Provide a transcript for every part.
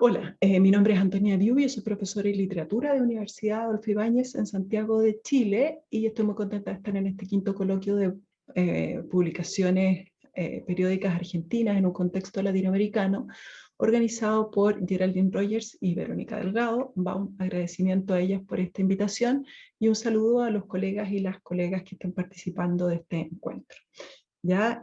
Hola, mi nombre es Antonia Diubi, yo soy profesora de literatura de la Universidad Adolfo Ibáñez en Santiago de Chile y estoy muy contenta de estar en este quinto coloquio de publicaciones periódicas argentinas en un contexto latinoamericano, organizado por Geraldine Rogers y Verónica Delgado. Va un agradecimiento a ellas por esta invitación y un saludo a los colegas y las colegas que están participando de este encuentro. Ya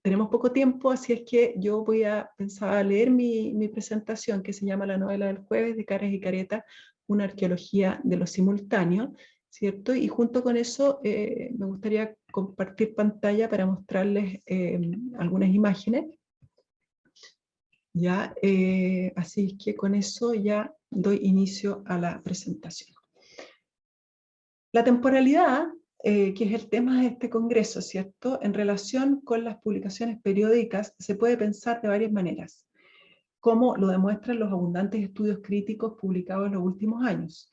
tenemos poco tiempo, así es que yo voy a pensar a leer mi presentación que se llama La novela del jueves de Caras y Caretas, una arqueología de lo simultáneo, ¿cierto? Y junto con eso me gustaría compartir pantalla para mostrarles algunas imágenes, ¿ya? Así es que con eso ya doy inicio a la presentación. La temporalidad, que es el tema de este congreso, ¿cierto? En relación con las publicaciones periódicas, se puede pensar de varias maneras, como lo demuestran los abundantes estudios críticos publicados en los últimos años.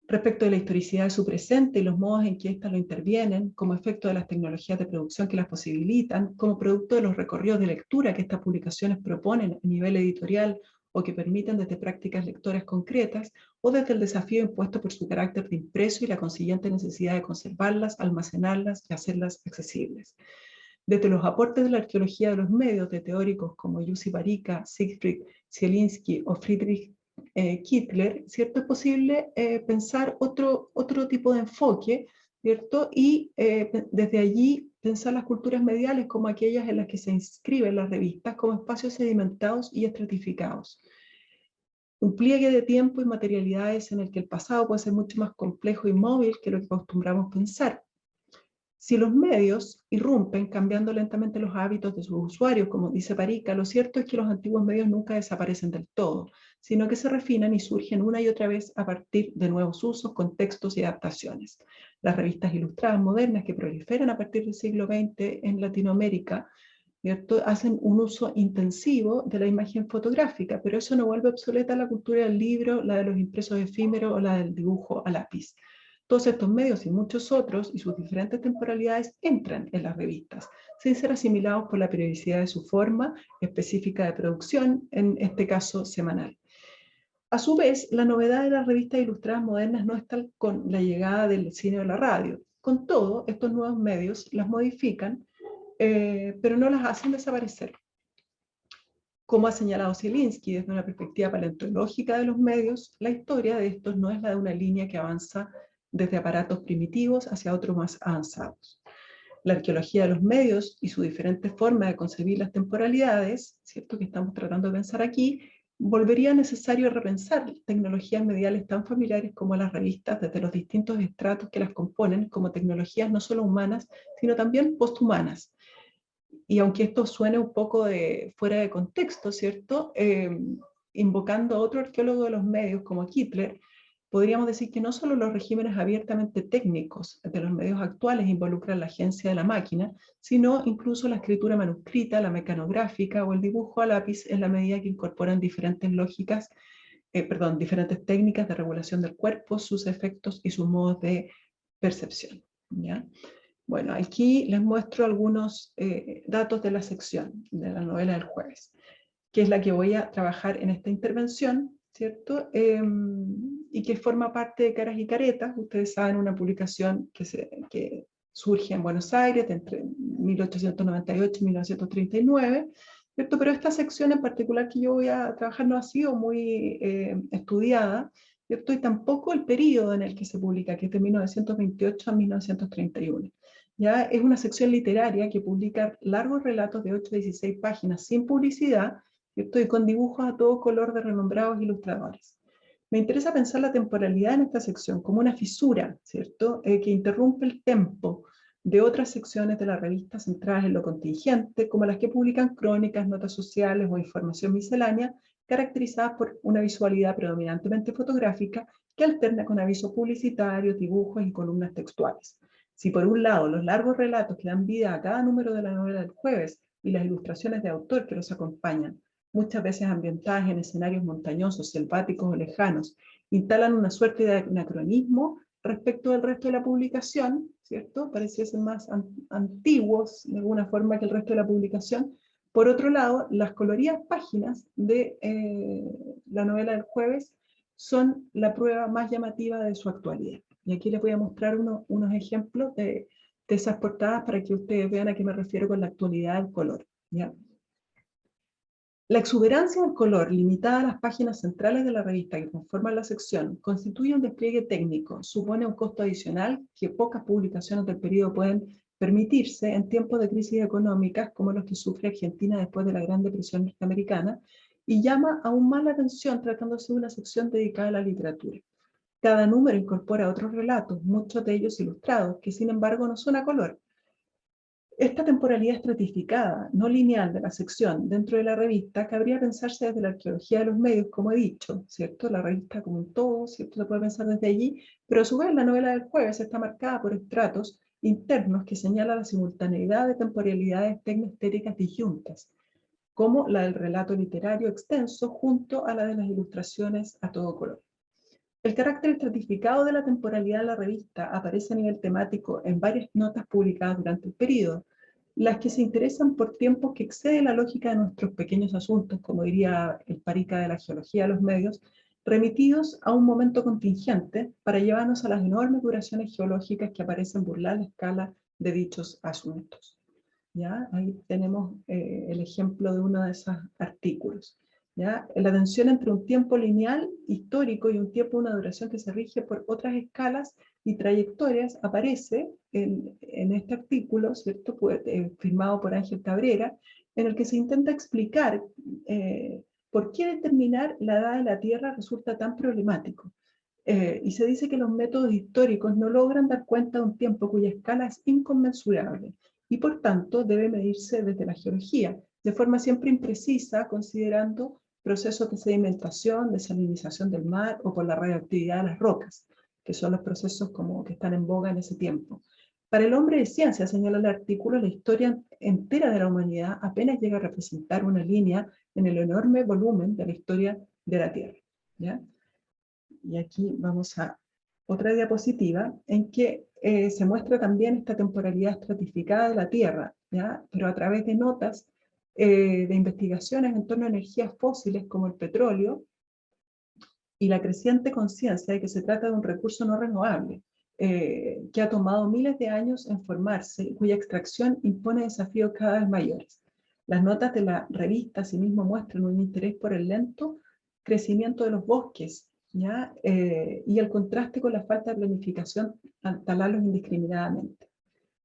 Respecto de la historicidad de su presente y los modos en que éstas lo intervienen, como efecto de las tecnologías de producción que las posibilitan, como producto de los recorridos de lectura que estas publicaciones proponen a nivel editorial o que permiten desde prácticas lectoras concretas, o desde el desafío impuesto por su carácter de impreso y la consiguiente necesidad de conservarlas, almacenarlas y hacerlas accesibles. Desde los aportes de la arqueología de los medios de teóricos como Jussi Barica, Siegfried Zielinski o Friedrich Kittler, ¿cierto? Es posible pensar otro tipo de enfoque, ¿cierto? Y desde allí pensar las culturas mediales como aquellas en las que se inscriben las revistas como espacios sedimentados y estratificados. Un pliegue de tiempo y materialidades en el que el pasado puede ser mucho más complejo y móvil que lo que acostumbramos pensar. Si los medios irrumpen cambiando lentamente los hábitos de sus usuarios, como dice Parica, lo cierto es que los antiguos medios nunca desaparecen del todo, sino que se refinan y surgen una y otra vez a partir de nuevos usos, contextos y adaptaciones. Las revistas ilustradas modernas que proliferan a partir del siglo XX en Latinoamérica, ¿cierto? Hacen un uso intensivo de la imagen fotográfica, pero eso no vuelve obsoleta la cultura del libro, la de los impresos efímeros o la del dibujo a lápiz. Todos estos medios y muchos otros y sus diferentes temporalidades entran en las revistas, sin ser asimilados por la periodicidad de su forma específica de producción, en este caso semanal. A su vez, la novedad de las revistas ilustradas modernas no está con la llegada del cine o la radio. Con todo, estos nuevos medios las modifican, pero no las hacen desaparecer. Como ha señalado Zielinski desde una perspectiva paleontológica de los medios, la historia de estos no es la de una línea que avanza desde aparatos primitivos hacia otros más avanzados. La arqueología de los medios y su diferente forma de concebir las temporalidades, ¿cierto?, que estamos tratando de pensar aquí, volvería necesario repensar tecnologías mediales tan familiares como las revistas desde los distintos estratos que las componen como tecnologías no solo humanas, sino también posthumanas. Y aunque esto suene un poco fuera de contexto, ¿cierto? Invocando a otro arqueólogo de los medios como Kittler, podríamos decir que no solo los regímenes abiertamente técnicos de los medios actuales involucran la agencia de la máquina, sino incluso la escritura manuscrita, la mecanográfica o el dibujo a lápiz en la medida que incorporan diferentes lógicas, diferentes técnicas de regulación del cuerpo, sus efectos y sus modos de percepción, ¿ya? Bueno, aquí les muestro algunos datos de la sección de la novela del jueves, que es la que voy a trabajar en esta intervención, ¿cierto? Y que forma parte de Caras y Caretas. Ustedes saben, una publicación que surge en Buenos Aires entre 1898 y 1939, ¿cierto? Pero esta sección en particular que yo voy a trabajar no ha sido muy estudiada, ¿cierto? Y tampoco el periodo en el que se publica, que es de 1928 a 1931. ¿Ya? Es una sección literaria que publica largos relatos de 8 a 16 páginas sin publicidad, ¿cierto? Y con dibujos a todo color de renombrados ilustradores. Me interesa pensar la temporalidad en esta sección como una fisura, ¿cierto? Que interrumpe el tempo de otras secciones de la revista centradas en lo contingente, como las que publican crónicas, notas sociales o información miscelánea, caracterizadas por una visualidad predominantemente fotográfica que alterna con avisos publicitarios, dibujos y columnas textuales. Si por un lado los largos relatos que dan vida a cada número de la novela del jueves y las ilustraciones de autor que los acompañan, muchas veces ambientadas en escenarios montañosos, selváticos o lejanos, instalan una suerte de anacronismo respecto del resto de la publicación, ¿cierto? Pareciesen más antiguos de alguna forma que el resto de la publicación. Por otro lado, las coloridas páginas de la novela del jueves son la prueba más llamativa de su actualidad. Y aquí les voy a mostrar unos ejemplos de esas portadas para que ustedes vean a qué me refiero con la actualidad del color, ¿ya? La exuberancia del color, limitada a las páginas centrales de la revista que conforman la sección, constituye un despliegue técnico, supone un costo adicional que pocas publicaciones del periodo pueden permitirse en tiempos de crisis económicas como los que sufre Argentina después de la Gran Depresión norteamericana, y llama aún más la atención tratándose de una sección dedicada a la literatura. Cada número incorpora otros relatos, muchos de ellos ilustrados, que sin embargo no son a color. Esta temporalidad estratificada, no lineal de la sección dentro de la revista, cabría pensarse desde la arqueología de los medios, como he dicho, ¿cierto? La revista como un todo, ¿cierto? Se puede pensar desde allí, pero a su vez la novela del jueves está marcada por estratos internos que señalan la simultaneidad de temporalidades tecnoestéticas disyuntas, como la del relato literario extenso junto a la de las ilustraciones a todo color. El carácter estratificado de la temporalidad de la revista aparece a nivel temático en varias notas publicadas durante el periodo, las que se interesan por tiempos que exceden la lógica de nuestros pequeños asuntos, como diría el parica de la geología de los medios, remitidos a un momento contingente para llevarnos a las enormes duraciones geológicas que aparecen burlar la escala de dichos asuntos. ¿Ya? Ahí tenemos el ejemplo de uno de esos artículos. ¿Ya? La tensión entre un tiempo lineal histórico y un tiempo de una duración que se rige por otras escalas y trayectorias aparece en este artículo, ¿cierto? Firmado por Ángel Cabrera, en el que se intenta explicar por qué determinar la edad de la Tierra resulta tan problemático. Y se dice que los métodos históricos no logran dar cuenta de un tiempo cuya escala es inconmensurable y por tanto debe medirse desde la geología, de forma siempre imprecisa, considerando procesos de sedimentación, de salinización del mar o por la radioactividad de las rocas, que son los procesos como que están en boga en ese tiempo. Para el hombre de ciencia, señala el artículo, la historia entera de la humanidad apenas llega a representar una línea en el enorme volumen de la historia de la Tierra, ¿ya? Y aquí vamos a otra diapositiva en que se muestra también esta temporalidad estratificada de la Tierra, ¿ya? Pero a través de notas de investigaciones en torno a energías fósiles como el petróleo y la creciente conciencia de que se trata de un recurso no renovable, que ha tomado miles de años en formarse y cuya extracción impone desafíos cada vez mayores. Las notas de la revista asimismo muestran un interés por el lento crecimiento de los bosques, ¿ya? Y el contraste con la falta de planificación al talarlos indiscriminadamente.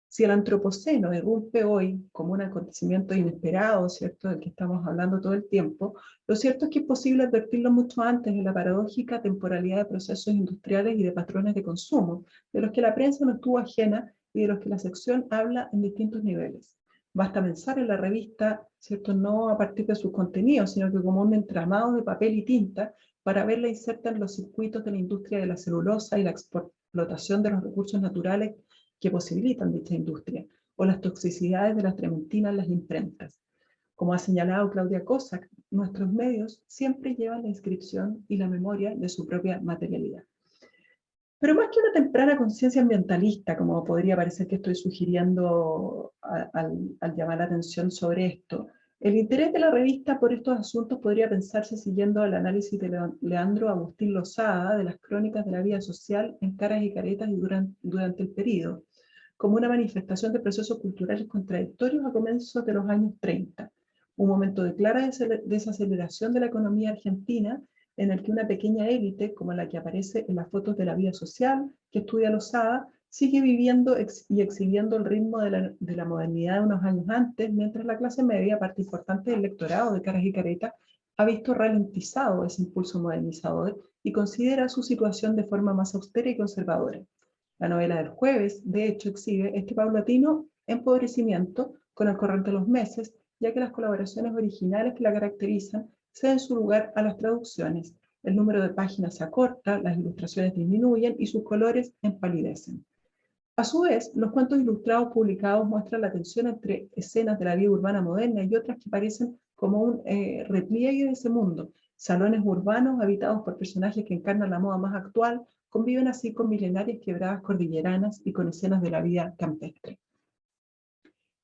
Si el antropoceno irrumpe hoy como un acontecimiento inesperado, ¿cierto?, del que estamos hablando todo el tiempo, lo cierto es que es posible advertirlo mucho antes de la paradójica temporalidad de procesos industriales y de patrones de consumo, de los que la prensa no estuvo ajena y de los que la sección habla en distintos niveles. Basta pensar en la revista, ¿cierto?, no a partir de sus contenidos, sino que como un entramado de papel y tinta para verla inserta en los circuitos de la industria de la celulosa y la explotación de los recursos naturales que posibilitan dicha industria, o las toxicidades de las trementina en las imprentas. Como ha señalado Claudia Cossack, nuestros medios siempre llevan la inscripción y la memoria de su propia materialidad. Pero más que una temprana conciencia ambientalista, como podría parecer que estoy sugiriendo al llamar la atención sobre esto, el interés de la revista por estos asuntos podría pensarse siguiendo el análisis de Leandro Agustín Lozada de las crónicas de la vida social en Caras y Caretas y durante el período, como una manifestación de procesos culturales contradictorios a comienzos de los años 30, un momento de clara desaceleración de la economía argentina en el que una pequeña élite, como la que aparece en las fotos de la vida social que estudia Lozada, sigue viviendo y exhibiendo el ritmo de la modernidad de unos años antes, mientras la clase media, parte importante del electorado de Caras y Caretas, ha visto ralentizado ese impulso modernizador y considera su situación de forma más austera y conservadora. La novela del jueves, de hecho, exhibe este paulatino empobrecimiento con el correr de los meses, ya que las colaboraciones originales que la caracterizan ceden su lugar a las traducciones. El número de páginas se acorta, las ilustraciones disminuyen y sus colores empalidecen. A su vez, los cuentos ilustrados publicados muestran la tensión entre escenas de la vida urbana moderna y otras que parecen como un repliegue de ese mundo. Salones urbanos habitados por personajes que encarnan la moda más actual, conviven así con milenarias quebradas cordilleranas y con escenas de la vida campestre.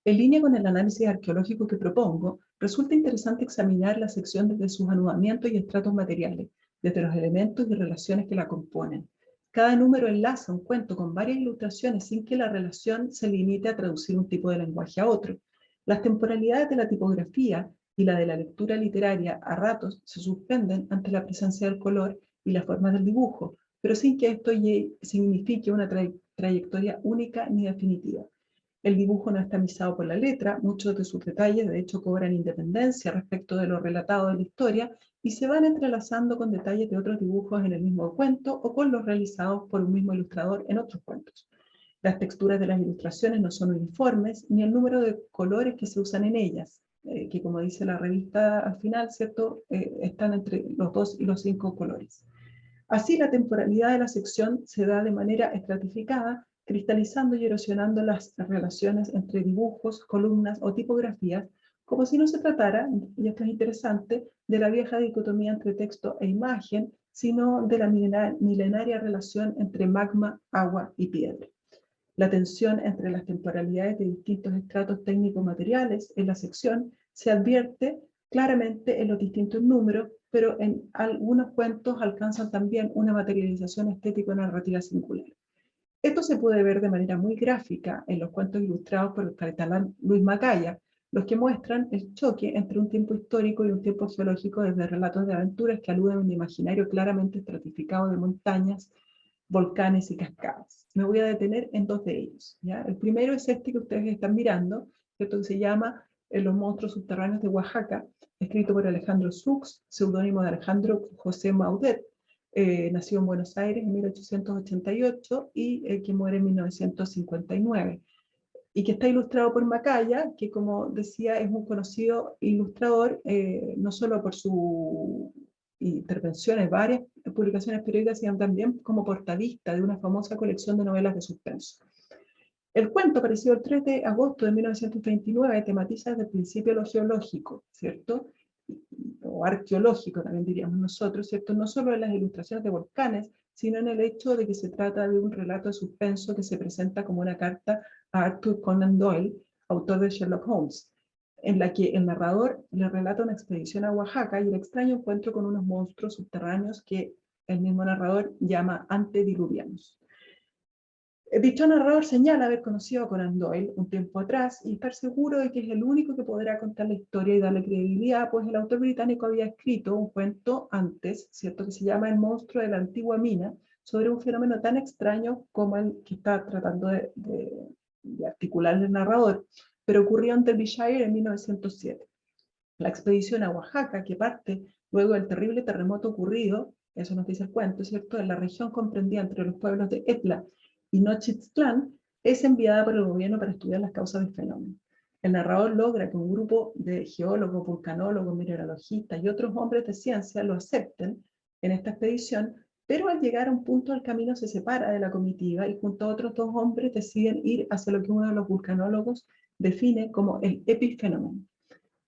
En línea con el análisis arqueológico que propongo, Resulta interesante examinar la sección desde sus anudamientos y estratos materiales, desde los elementos y relaciones que la componen. Cada número enlaza un cuento con varias ilustraciones sin que la relación se limite a traducir un tipo de lenguaje a otro. Las temporalidades de la tipografía y la de la lectura literaria a ratos se suspenden ante la presencia del color y la forma del dibujo, pero sin que esto signifique una trayectoria única ni definitiva. El dibujo no está tamizado por la letra, muchos de sus detalles de hecho cobran independencia respecto de lo relatado de la historia y se van entrelazando con detalles de otros dibujos en el mismo cuento o con los realizados por un mismo ilustrador en otros cuentos. Las texturas de las ilustraciones no son uniformes, ni el número de colores que se usan en ellas, que como dice la revista al final, ¿cierto? Están entre los 2 y los 5 colores. Así, la temporalidad de la sección se da de manera estratificada, cristalizando y erosionando las relaciones entre dibujos, columnas o tipografías, como si no se tratara, y esto es interesante, de la vieja dicotomía entre texto e imagen, sino de la milenaria relación entre magma, agua y piedra. La tensión entre las temporalidades de distintos estratos técnico-materiales en la sección se advierte claramente en los distintos números, pero en algunos cuentos alcanzan también una materialización estético-narrativa singular. Esto se puede ver de manera muy gráfica en los cuentos ilustrados por el catalán Luis Macaya, los que muestran el choque entre un tiempo histórico y un tiempo geológico desde relatos de aventuras que aluden a un imaginario claramente estratificado de montañas, volcanes y cascadas. Me voy a detener en dos de ellos, ¿ya? El primero es este que ustedes están mirando, ¿cierto? Que se llama Los monstruos subterráneos de Oaxaca, escrito por Alejandro Sux, seudónimo de Alejandro José Maudet, nació en Buenos Aires en 1888 y que muere en 1959. Y que está ilustrado por Macaya, que como decía es un conocido ilustrador, no solo por sus intervenciones, varias publicaciones periódicas, sino también como portadista de una famosa colección de novelas de suspenso. El cuento, apareció el 3 de agosto de 1929, tematiza desde el principio lo geológico, ¿cierto? O arqueológico también diríamos nosotros, ¿cierto? No solo en las ilustraciones de volcanes, sino en el hecho de que se trata de un relato de suspenso que se presenta como una carta a Arthur Conan Doyle, autor de Sherlock Holmes, en la que el narrador le relata una expedición a Oaxaca y el extraño encuentro con unos monstruos subterráneos que el mismo narrador llama antediluvianos. Dicho narrador señala haber conocido a Conan Doyle un tiempo atrás y estar seguro de que es el único que podrá contar la historia y darle credibilidad, pues el autor británico había escrito un cuento antes, ¿cierto?, que se llama El monstruo de la antigua mina, sobre un fenómeno tan extraño como el que está tratando de articular el narrador, pero ocurrió en Derbyshire en 1907. La expedición a Oaxaca, que parte luego del terrible terremoto ocurrido, eso nos dice el cuento, ¿cierto?, en la región comprendida entre los pueblos de Etla y Nochixtlán, es enviada por el gobierno para estudiar las causas del fenómeno. El narrador logra que un grupo de geólogos, vulcanólogos, mineralogistas y otros hombres de ciencia lo acepten en esta expedición, pero al llegar a un punto del camino se separa de la comitiva y junto a otros dos hombres deciden ir hacia lo que uno de los vulcanólogos define como el epifenómeno.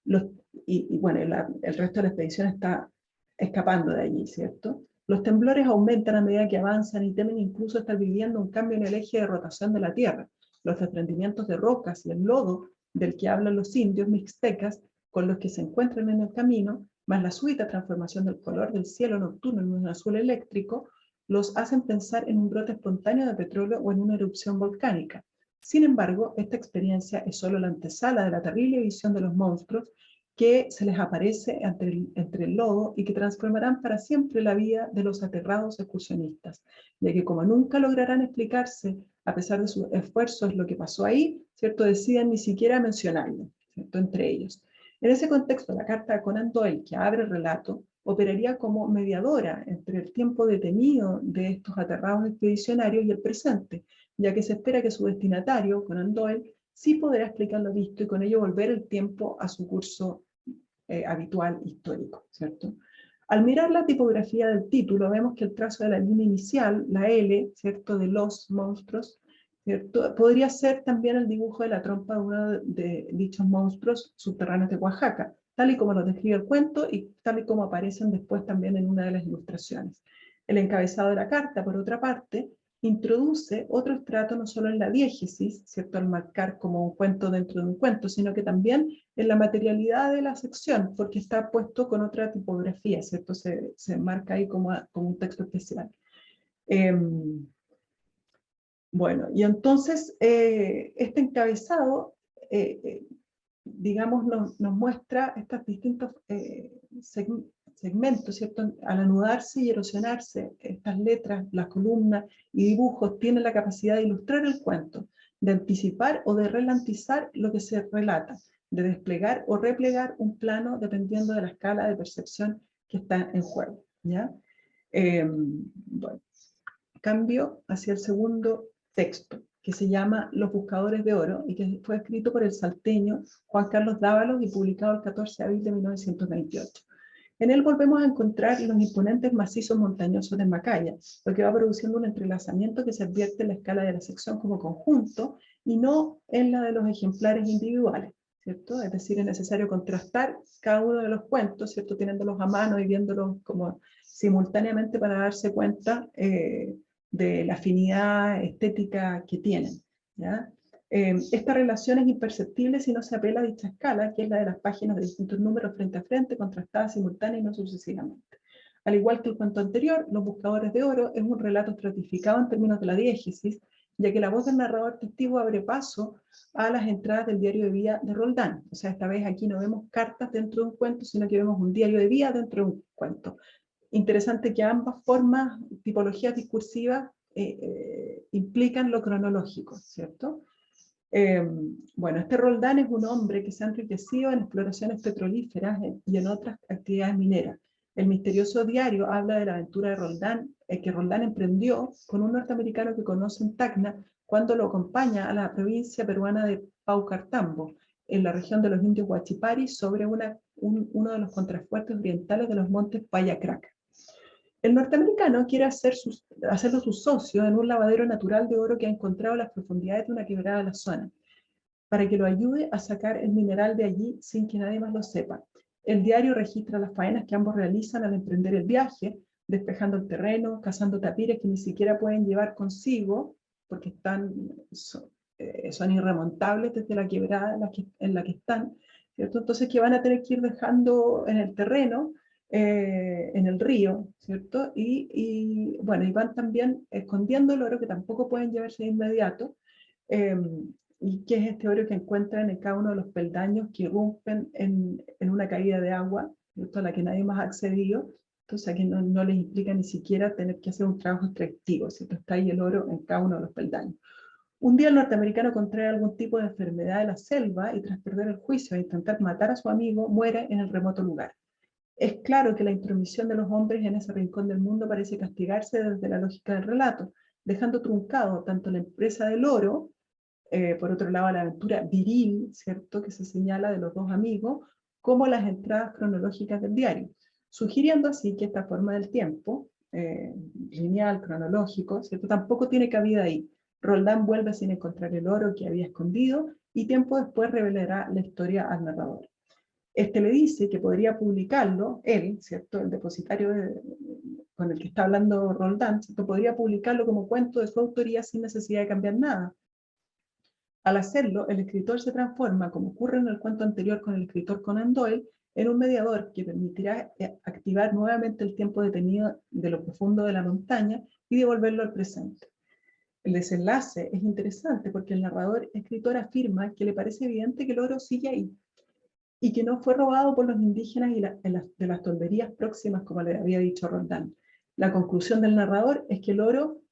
Bueno, el resto de la expedición está escapando de allí, ¿cierto? Los temblores aumentan a medida que avanzan y temen incluso estar viviendo un cambio en el eje de rotación de la Tierra. Los desprendimientos de rocas y el lodo del que hablan los indios mixtecas con los que se encuentran en el camino, más la súbita transformación del color del cielo nocturno en un azul eléctrico, los hacen pensar en un brote espontáneo de petróleo o en una erupción volcánica. Sin embargo, esta experiencia es solo la antesala de la terrible visión de los monstruos que se les aparece entre el lodo y que transformarán para siempre la vida de los aterrados excursionistas, ya que como nunca lograrán explicarse, a pesar de sus esfuerzos, lo que pasó ahí, ¿cierto?, deciden ni siquiera mencionarlo, ¿cierto?, entre ellos. En ese contexto, la carta de Conan Doyle, que abre el relato, operaría como mediadora entre el tiempo detenido de estos aterrados expedicionarios y el presente, ya que se espera que su destinatario, Conan Doyle, sí podrá explicar lo visto y con ello volver el tiempo a su curso habitual histórico, ¿cierto? Al mirar la tipografía del título, vemos que el trazo de la línea inicial, la L, ¿cierto?, de los monstruos, ¿cierto?, podría ser también el dibujo de la trompa de uno de dichos monstruos subterráneos de Oaxaca, tal y como lo describe el cuento y tal y como aparecen después también en una de las ilustraciones. El encabezado de la carta, por otra parte, introduce otro estrato no solo en la diégesis, ¿cierto?, al marcar como un cuento dentro de un cuento, sino que también en la materialidad de la sección, porque está puesto con otra tipografía, ¿cierto? Se marca ahí como un texto especial. Bueno, y entonces este encabezado, digamos, nos muestra estos distintos segmentos, ¿cierto? Al anudarse y erosionarse, estas letras, las columnas y dibujos tienen la capacidad de ilustrar el cuento, de anticipar o de relantizar lo que se relata, de desplegar o replegar un plano dependiendo de la escala de percepción que está en juego, ¿ya? Bueno, cambio hacia el segundo texto, que se llama Los Buscadores de Oro, y que fue escrito por el salteño Juan Carlos Dávalos y publicado el 14 de abril de 1928. En él volvemos a encontrar los imponentes macizos montañosos de Macaya, lo que va produciendo un entrelazamiento que se advierte en la escala de la sección como conjunto y no en la de los ejemplares individuales, ¿cierto? Es decir, es necesario contrastar cada uno de los cuentos, ¿cierto?, teniéndolos a mano y viéndolos como simultáneamente para darse cuenta de la afinidad estética que tienen, ¿ya? Esta relación es imperceptible si no se apela a dicha escala, que es la de las páginas de distintos números frente a frente, contrastadas simultáneamente y no sucesivamente. Al igual que el cuento anterior, Los Buscadores de Oro es un relato estratificado en términos de la diégesis, ya que la voz del narrador testigo abre paso a las entradas del diario de vida de Roldán. O sea, esta vez aquí no vemos cartas dentro de un cuento, sino que vemos un diario de vida dentro de un cuento. Interesante que ambas formas, tipologías discursivas, implican lo cronológico, ¿cierto? Bueno, este Roldán es un hombre que se ha enriquecido en exploraciones petrolíferas y en otras actividades mineras. El misterioso diario habla de la aventura de Roldán, que Roldán emprendió con un norteamericano que conoce en Tacna cuando lo acompaña a la provincia peruana de Paucartambo, en la región de los indios Huachipari, sobre uno de los contrafuertes orientales de los montes Payacraca. El norteamericano quiere hacerlo su socio en un lavadero natural de oro que ha encontrado en las profundidades de una quebrada de la zona, para que lo ayude a sacar el mineral de allí sin que nadie más lo sepa. El diario registra las faenas que ambos realizan al emprender el viaje, despejando el terreno, cazando tapires que ni siquiera pueden llevar consigo, porque son irremontables desde la quebrada en la que están, ¿cierto? Entonces que van a tener que ir dejando en el terreno, en el río, ¿cierto? Y bueno, y van también escondiendo el oro que tampoco pueden llevarse de inmediato, y que es este oro que encuentran en cada uno de los peldaños que irrumpen en una caída de agua, ¿cierto?, a la que nadie más ha accedido, entonces aquí no les implica ni siquiera tener que hacer un trabajo extractivo, ¿cierto? Está ahí el oro en cada uno de los peldaños. Un día el norteamericano contrae algún tipo de enfermedad de la selva y tras perder el juicio e intentar matar a su amigo, muere en el remoto lugar. Es claro que la intromisión de los hombres en ese rincón del mundo parece castigarse desde la lógica del relato, dejando truncado tanto la empresa del oro, por otro lado la aventura viril, ¿cierto?, que se señala de los dos amigos, como las entradas cronológicas del diario, sugiriendo así que esta forma del tiempo, lineal, cronológico, ¿cierto?, tampoco tiene cabida ahí. Roldán vuelve sin encontrar el oro que había escondido y tiempo después revelará la historia al narrador. Este le dice que podría publicarlo, él, ¿cierto?, el depositario con el que está hablando Roldán, ¿cierto?, podría publicarlo como cuento de su autoría sin necesidad de cambiar nada. Al hacerlo, el escritor se transforma, como ocurre en el cuento anterior con el escritor Conan Doyle, en un mediador que permitirá activar nuevamente el tiempo detenido de lo profundo de la montaña y devolverlo al presente. El desenlace es interesante porque el narrador escritor afirma que le parece evidente que el oro sigue ahí y que no fue robado por los indígenas de las tolderías próximas, como le había dicho Roldán. La conclusión del narrador es que el oro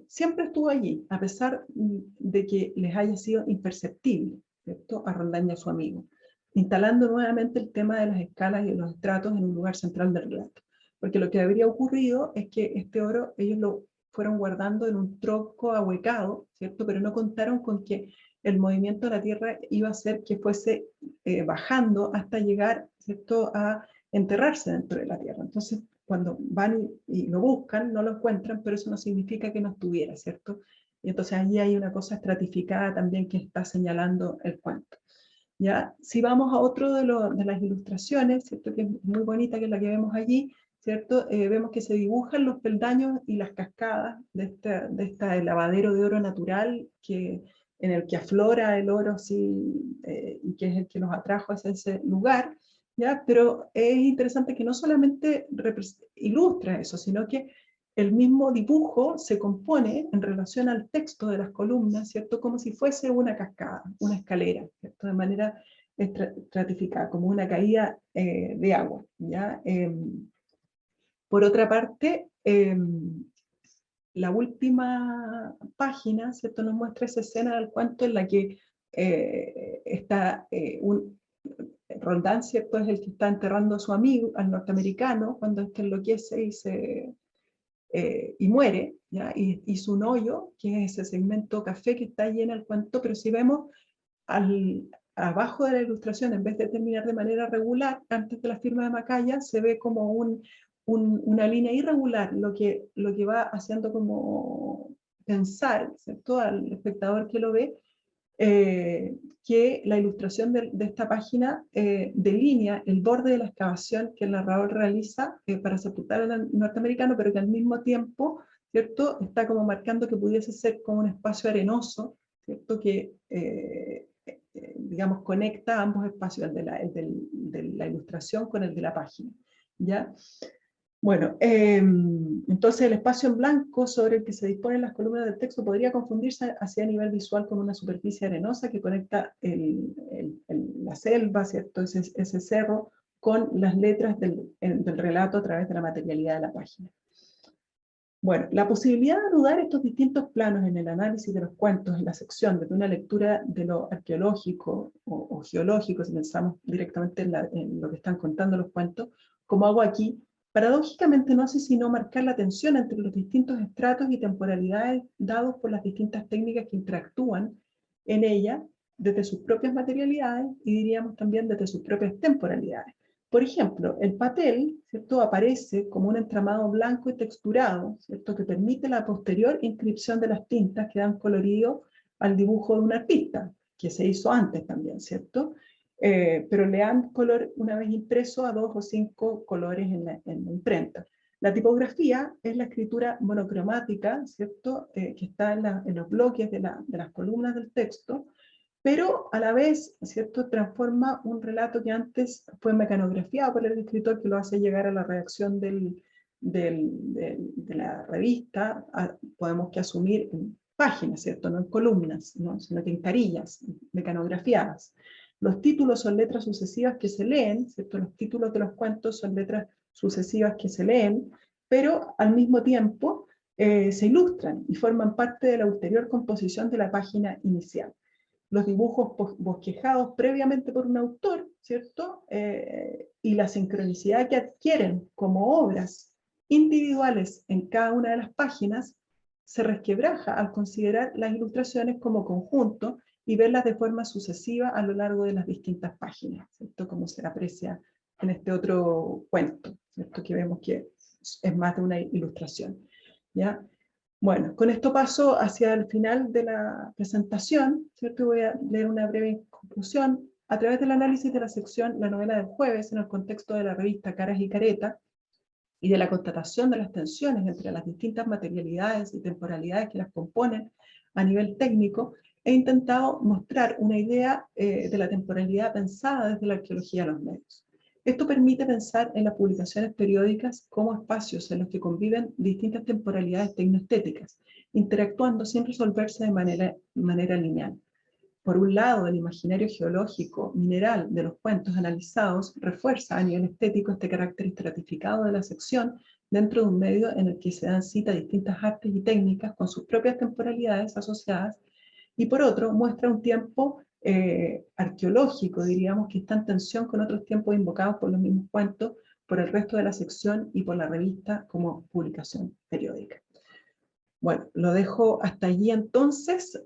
siempre estuvo allí, a pesar de que les haya sido imperceptible, ¿cierto?, a Roldán y a su amigo, instalando nuevamente el tema de las escalas y de los estratos en un lugar central del relato. Porque lo que habría ocurrido es que este oro ellos lo fueron guardando en un tronco ahuecado, ¿cierto?, pero no contaron con que el movimiento de la Tierra iba a hacer que fuese bajando hasta llegar, ¿cierto?, a enterrarse dentro de la Tierra. Entonces, cuando van y lo buscan, no lo encuentran, pero eso no significa que no estuviera, ¿cierto? Y entonces allí hay una cosa estratificada también que está señalando el cuento. ¿Ya? Si vamos a otro de las ilustraciones, ¿cierto?, que es muy bonita, que es la que vemos allí, ¿cierto? Vemos que se dibujan los peldaños y las cascadas de este lavadero de oro natural en el que aflora el oro, sí, y que es el que nos atrajo hacia ese lugar, ¿ya? Pero es interesante que no solamente ilustra eso, sino que el mismo dibujo se compone en relación al texto de las columnas, ¿cierto? Como si fuese una cascada, una escalera, ¿cierto? De manera estratificada, como una caída de agua, ¿ya? Por otra parte, la última página, ¿cierto? Nos muestra esa escena del cuento en la que está Roldán, ¿cierto? Es el que está enterrando a su amigo, al norteamericano, cuando este enloquece y muere, ¿ya? Y hizo un hoyo, que es ese segmento café que está ahí en el cuento, pero si vemos abajo de la ilustración, en vez de terminar de manera regular, antes de la firma de Macaya, se ve como una línea irregular, lo que va haciendo como pensar, ¿cierto?, al espectador que lo ve, que la ilustración de esta página delinea el borde de la excavación que el narrador realiza para sepultar al norteamericano, pero que al mismo tiempo, ¿cierto?, está como marcando que pudiese ser como un espacio arenoso, ¿cierto?, que digamos conecta ambos espacios, el de la ilustración con el de la página, ¿ya? Bueno, entonces el espacio en blanco sobre el que se disponen las columnas del texto podría confundirse hacia a nivel visual con una superficie arenosa que conecta la selva, ¿cierto? Ese cerro, con las letras del relato a través de la materialidad de la página. Bueno, la posibilidad de anudar estos distintos planos en el análisis de los cuentos en la sección desde una lectura de lo arqueológico o geológico, si pensamos directamente en lo que están contando los cuentos, como hago aquí, paradójicamente no hace sino marcar la tensión entre los distintos estratos y temporalidades dados por las distintas técnicas que interactúan en ella desde sus propias materialidades y diríamos también desde sus propias temporalidades. Por ejemplo, el papel, ¿cierto?, aparece como un entramado blanco y texturado, ¿cierto?, que permite la posterior inscripción de las tintas que dan colorido al dibujo de un artista, que se hizo antes también, ¿cierto? Pero le dan color una vez impreso a 2 o 5 colores en la imprenta. La tipografía es la escritura monocromática, ¿cierto?, que está en los bloques de las columnas del texto, pero a la vez, ¿cierto?, transforma un relato que antes fue mecanografiado por el escritor, que lo hace llegar a la redacción de la revista, podemos que asumir en páginas, ¿cierto?, no en columnas, ¿no?, sino que en carillas mecanografiadas. Los títulos son letras sucesivas que se leen, ¿cierto?, los títulos de los cuentos son letras sucesivas que se leen, pero al mismo tiempo se ilustran y forman parte de la ulterior composición de la página inicial. Los dibujos bosquejados previamente por un autor, ¿cierto? Y la sincronicidad que adquieren como obras individuales en cada una de las páginas se resquebraja al considerar las ilustraciones como conjunto y verlas de forma sucesiva a lo largo de las distintas páginas, ¿cierto? Como se aprecia en este otro cuento, ¿cierto?, que vemos que es más de una ilustración, ¿ya? Bueno, con esto paso hacia el final de la presentación, ¿cierto? Voy a leer una breve conclusión. A través del análisis de la sección La novela del jueves, en el contexto de la revista Caras y Caretas, y de la constatación de las tensiones entre las distintas materialidades y temporalidades que las componen a nivel técnico, he intentado mostrar una idea de la temporalidad pensada desde la arqueología de los medios. Esto permite pensar en las publicaciones periódicas como espacios en los que conviven distintas temporalidades tecnoestéticas, interactuando sin resolverse de manera lineal. Por un lado, el imaginario geológico, mineral de los cuentos analizados refuerza a nivel estético este carácter estratificado de la sección dentro de un medio en el que se dan cita a distintas artes y técnicas con sus propias temporalidades asociadas, y por otro, muestra un tiempo arqueológico, diríamos, que está en tensión con otros tiempos invocados por los mismos cuentos, por el resto de la sección y por la revista como publicación periódica. Bueno, lo dejo hasta allí entonces,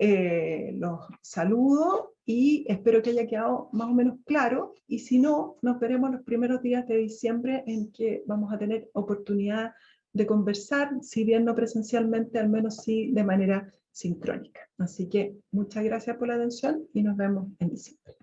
los saludo y espero que haya quedado más o menos claro, y si no, nos veremos los primeros días de diciembre en que vamos a tener oportunidad de conversar, si bien no presencialmente, al menos sí de manera sincrónica. Así que muchas gracias por la atención y nos vemos en diciembre.